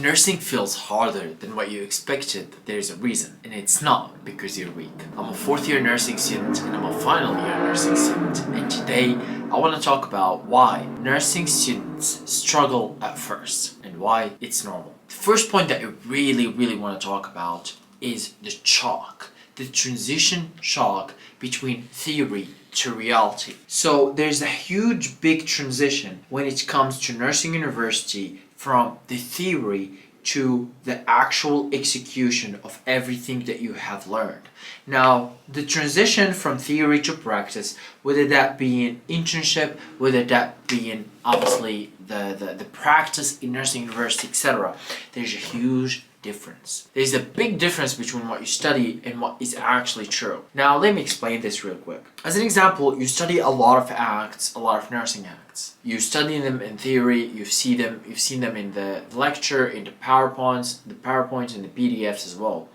If nursing feels harder than what you expected, there's a reason, and it's not because you're weak. I'm a fourth year nursing student and I'm a final year nursing student, and today I want to talk about why nursing students struggle at first and why it's normal. The first point that I really want to talk about is the shock, the transition shock between theory to reality. So there's a huge big transition when it comes to nursing university from the theory to the actual execution of everything that you have learned. Now, the transition from theory to practice, whether that be an internship, whether that be in obviously the practice in nursing university, etc., there's a huge difference. There's a big difference between what you study and what is actually true. Now, let me explain this real quick. As an example, you study a lot of acts, a lot of nursing acts. You study them in theory, you've seen them in the lecture, in the PowerPoints and the PDFs as well.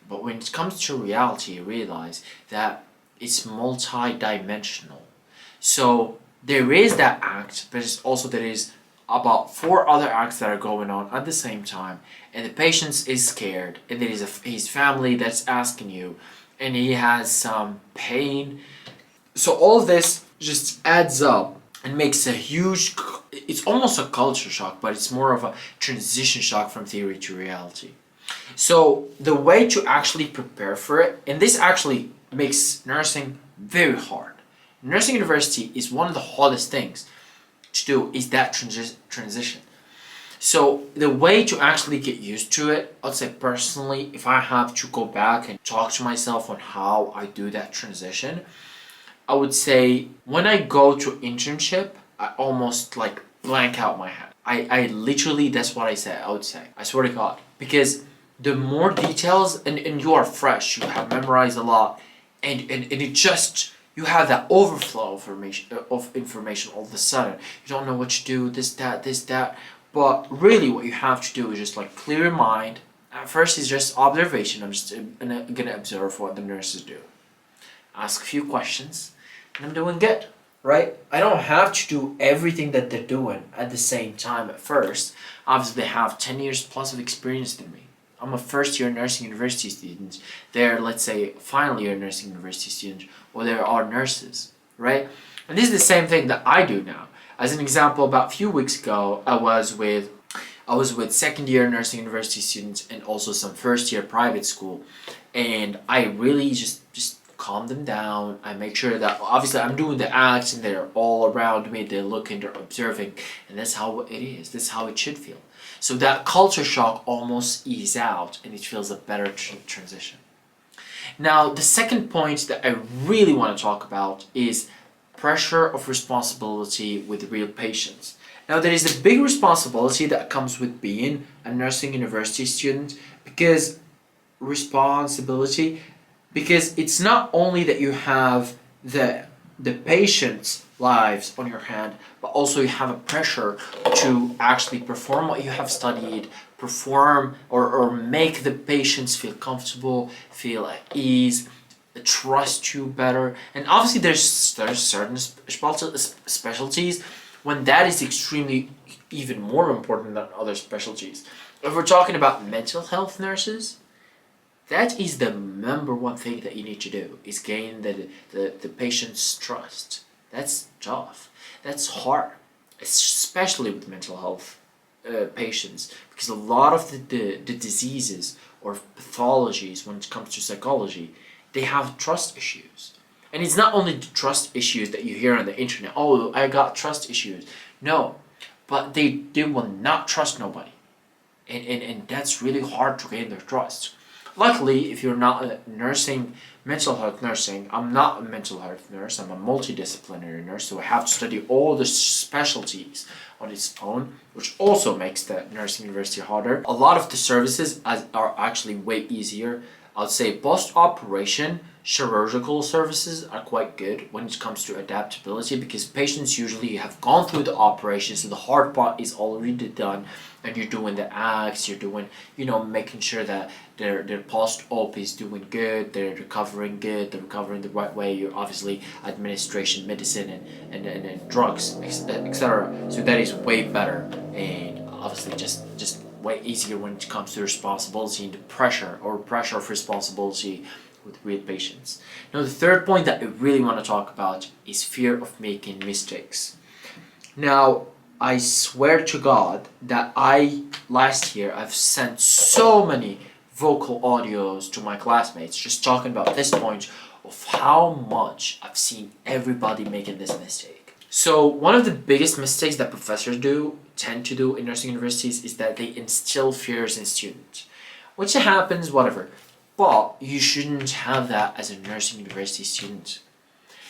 But when it comes to reality, you realize that it's multi-dimensional. So there is that act, but there is about 4 other acts that are going on at the same time, and the patient is scared, and there is his family that's asking you, and he has some pain. So all of this just adds up and makes a huge, it's almost a culture shock, but it's more of a transition shock from theory to reality. So the way to actually prepare for it, and this actually makes nursing very hard. Nursing university is one of the hardest things to do, is that transition. So the way to actually get used to it, I'd say personally, if I have to go back and talk to myself on how I do that transition, I would say when I go to internship, I almost like blank out my head. I literally, that's what I would say. I swear to God. Because the more details, and you are fresh, you have memorized a lot, and it just, you have that overflow of information all of a sudden. You don't know what to do, this, that. But really what you have to do is just like clear your mind. At first it's just observation. I'm just gonna observe what the nurses do. Ask a few questions, and I'm doing good, right? I don't have to do everything that they're doing at the same time at first. Obviously they have 10 years plus of experience than me. I'm a first year nursing university student. They're, let's say, final year nursing university student, or there are nurses, right? And this is the same thing that I do now. As an example, about a few weeks ago, I was with second year nursing university students and also some first year private school, and I really just calm them down. I make sure that obviously I'm doing the acts and they're all around me, they're looking, they're observing, and that's how it is. That's how it should feel. So that culture shock almost eases out and it feels a better transition. Now, the second point that I really want to talk about is pressure of responsibility with real patients. Now, there is a big responsibility that comes with being a nursing university student, because it's not only that you have the patient's lives on your hand, but also you have a pressure to actually perform what you have studied, perform or make the patients feel comfortable, feel at ease, trust you better. And obviously there's certain specialties when that is extremely even more important than other specialties. If we're talking about mental health nurses, that is the number one thing that you need to do, is gain the patient's trust. That's tough. That's hard, especially with mental health patients, because a lot of the diseases or pathologies when it comes to psychology, they have trust issues. And it's not only the trust issues that you hear on the internet, oh, I got trust issues. No, but they will not trust nobody. And that's really hard to gain their trust. Luckily, if you're not a mental health nursing, I'm not a mental health nurse, I'm a multidisciplinary nurse, so I have to study all the specialties on its own, which also makes the nursing university harder. A lot of the services are actually way easier. I would say post-operation chirurgical services are quite good when it comes to adaptability, because patients usually have gone through the operation, so the hard part is already done, and you're doing the acts, you're doing, making sure that their post-op is doing good, they're recovering good, they're recovering the right way. You're obviously administration, medicine, and drugs, etc. So that is way better, and obviously just way easier when it comes to responsibility and the pressure of responsibility with real patients. Now, the third point that I really want to talk about is fear of making mistakes. Now, I swear to God that last year, I've sent so many vocal audios to my classmates just talking about this point of how much I've seen everybody making this mistake. So one of the biggest mistakes that professors tend to do in nursing universities is that they instill fears in students, which happens, whatever. But you shouldn't have that as a nursing university student.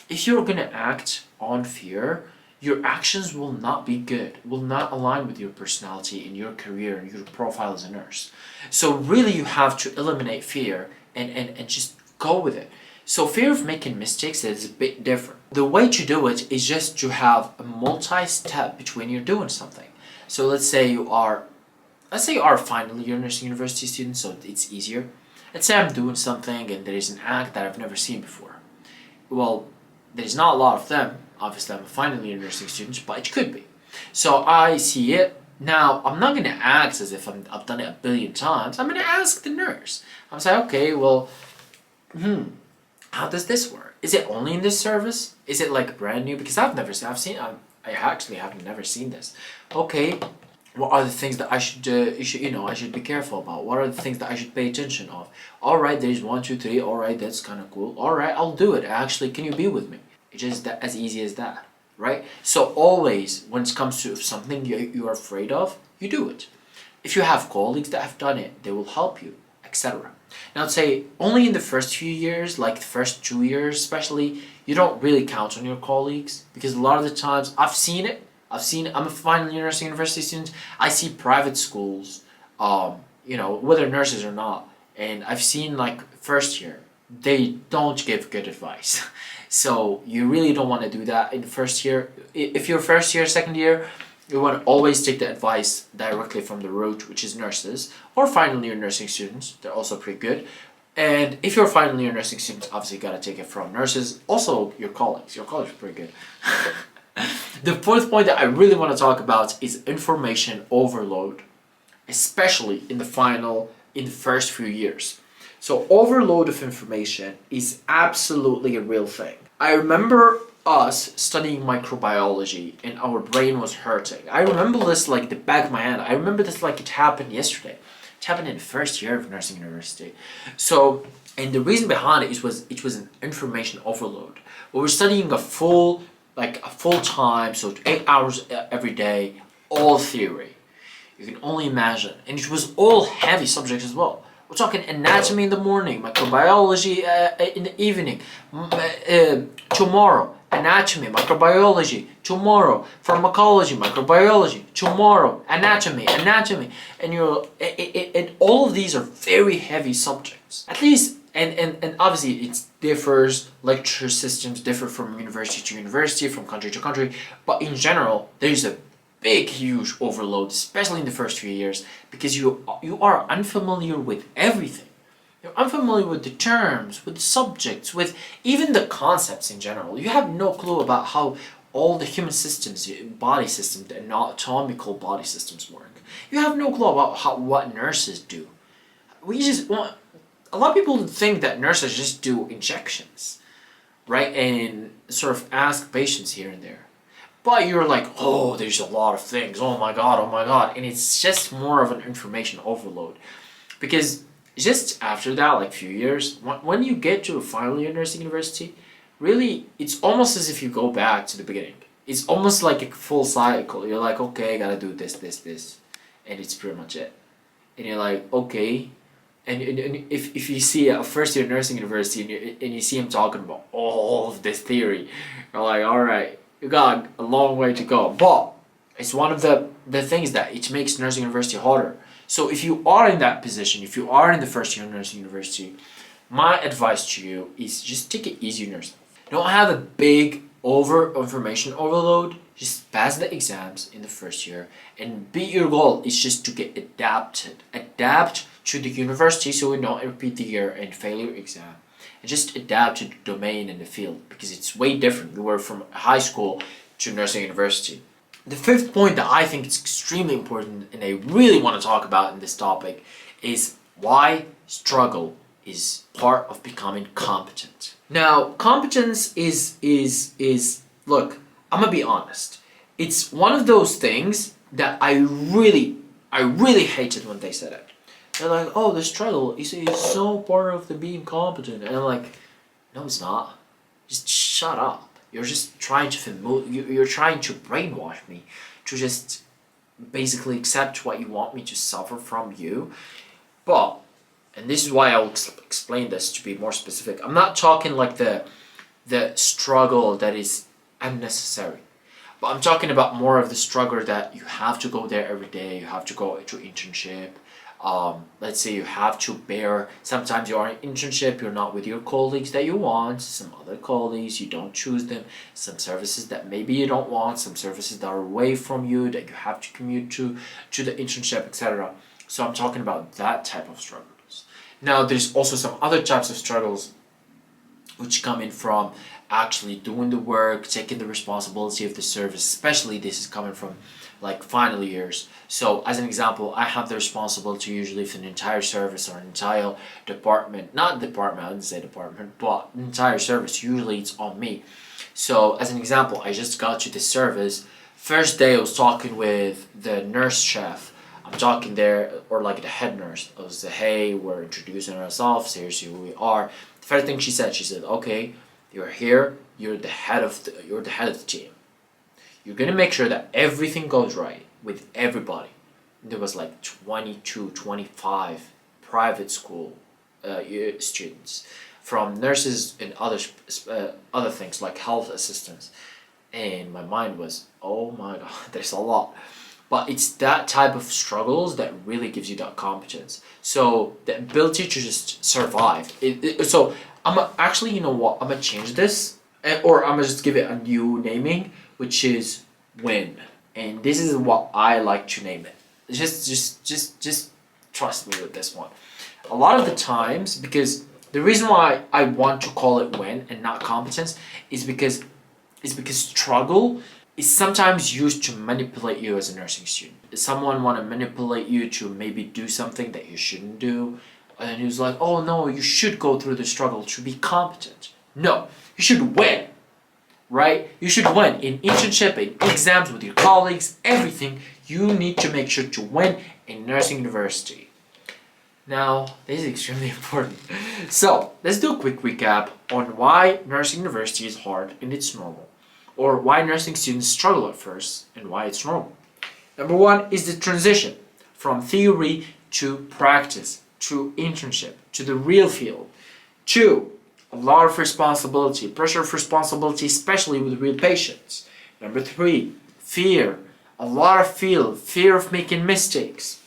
If you're gonna act on fear, your actions will not be good, will not align with your personality and your career and your profile as a nurse. So really you have to eliminate fear and just go with it. So fear of making mistakes is a bit different. The way to do it is just to have a multi-step between you doing something. So let's say you are a final year nursing university student, so it's easier. Let's say I'm doing something and there is an act that I've never seen before. Well, there's not a lot of them. Obviously, I'm a final year nursing student, but it could be. So I see it. Now, I'm not going to act as if I've done it a billion times. I'm going to ask the nurse. I'm saying, okay, well, how does this work? Is it only in this service? Is it like brand new? Because I actually have never seen this. Okay, what are the things that I should be careful about? What are the things that I should pay attention of? All right, there's 1, 2, 3. All right, that's kind of cool. All right, I'll do it. Actually, can you be with me? It's just as easy as that, right? So always, when it comes to something you are afraid of, you do it. If you have colleagues that have done it, they will help you, etc. Now, I'd say only in the first few years, like the first 2 years especially, you don't really count on your colleagues because a lot of the times I've seen it. I'm a final year nursing university student. I see private schools, whether nurses or not, and I've seen like first year, they don't give good advice. So you really don't want to do that in the first year. If you're first year, second year, you want to always take the advice directly from the root, which is nurses, or final year nursing students. They're also pretty good. And if you're a final year nursing student, obviously you got to take it from nurses. Also, your colleagues. Your colleagues are pretty good. The fourth point that I really want to talk about is information overload, especially in the first few years. So overload of information is absolutely a real thing. I remember us studying microbiology and our brain was hurting. I remember this like the back of my hand. I remember this like it happened yesterday. It happened in the first year of nursing university. So, and the reason behind it was an information overload. We were studying a full time, so 8 hours every day, all theory. You can only imagine. And it was all heavy subjects as well. We're talking anatomy in the morning, microbiology in the evening, tomorrow, anatomy, microbiology, tomorrow, pharmacology, microbiology, tomorrow, anatomy, and all of these are very heavy subjects. At least, and obviously it differs, lecture systems differ from university to university, from country to country, but in general, there's a big, huge overload, especially in the first few years, because you are unfamiliar with everything. You're unfamiliar with the terms, with the subjects, with even the concepts in general. You have no clue about how all the human systems, body systems, the anatomical body systems work. You have no clue about what nurses do. A lot of people think that nurses just do injections, right, and sort of ask patients here and there. But you're like, oh, there's a lot of things. Oh my God. And it's just more of an information overload. Because just after that, like few years, when you get to a final year nursing university, really, it's almost as if you go back to the beginning. It's almost like a full cycle. You're like, okay, I gotta do this. And it's pretty much it. And you're like, okay. And if you see a first year nursing university and you see him talking about all of this theory, you're like, all right. You got a long way to go, but it's one of the things that it makes nursing university harder. So if you are in that position, if you are in the first year of nursing university, my advice to you is just take it easy on yourself. Don't have a big information overload. Just pass the exams in the first year, and your goal is just to get adapted. Adapt to the university so you don't repeat the year and fail your exam. And just adapt to the domain and the field because it's way different. You were from high school to nursing university. The fifth point that I think is extremely important and I really want to talk about in this topic is why struggle is part of becoming competent. Now, competence is look, I'm gonna be honest. It's one of those things that I really hated when they said it. They're like, oh, the struggle is so part of the being competent, and I'm like, no, it's not. Just shut up. You're just trying to you're trying to brainwash me to just basically accept what you want me to suffer from you. But, and this is why I'll explain this to be more specific. I'm not talking like the struggle that is unnecessary. But I'm talking about more of the struggle that you have to go there every day, you have to go to internship. Let's say you have to bear, sometimes you are in internship, you're not with your colleagues that you want, some other colleagues, you don't choose them, some services that maybe you don't want, some services that are away from you that you have to commute to the internship, etc. So I'm talking about that type of struggles. Now there's also some other types of struggles which come in from actually doing the work, taking the responsibility of the service, especially this is coming from like final years. So as an example, I have the responsibility usually for an entire service or an entire department, not department, I wouldn't say department, but an entire service, usually it's on me. So as an example, I just got to the service, first day I was talking with the nurse chef, I'm talking there, or like the head nurse, I was like, hey, we're introducing ourselves, here's who we are. The first thing she said, okay, you're here, you're the head of the team. You're gonna make sure that everything goes right with everybody. There was like 22, 25 private school students, from nurses and other things like health assistants, and my mind was, oh my god, there's a lot. But it's that type of struggles that really gives you that competence. So the ability to just survive. So actually, you know what? I'm gonna change this, or I'm gonna just give it a new naming, which is win. And this is what I like to name it. Just trust me with this one. A lot of the times, because the reason why I want to call it win and not competence is because struggle is sometimes used to manipulate you as a nursing student. Someone want to manipulate you to maybe do something that you shouldn't do, and he was like, oh no, you should go through the struggle to be competent. No, you should win, right? You should win in internship, in exams, with your colleagues, everything. You need to make sure to win in nursing university. Now, this is extremely important. So, let's do a quick recap on why nursing university is hard and it's normal. Or why nursing students struggle at first and why it's normal. Number one is the transition from theory to practice, to internship, to the real field. Two, a lot of responsibility, pressure of responsibility, especially with real patients. Number three, fear, a lot of fear of making mistakes.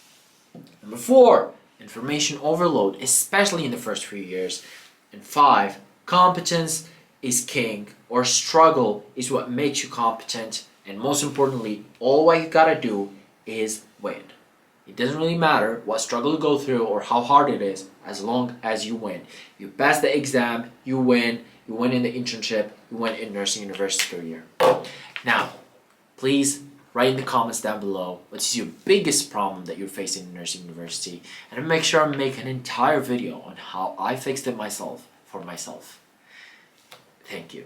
Number four, information overload, especially in the first few years. And five, competence is king, or struggle is what makes you competent, and most importantly, all what you gotta do is win. It doesn't really matter what struggle you go through or how hard it is, as long as you win. You pass the exam, you win in the internship, you win in nursing university career. Now, please write in the comments down below what is your biggest problem that you're facing in nursing university, and I'll make sure I make an entire video on how I fixed it myself for myself. Thank you.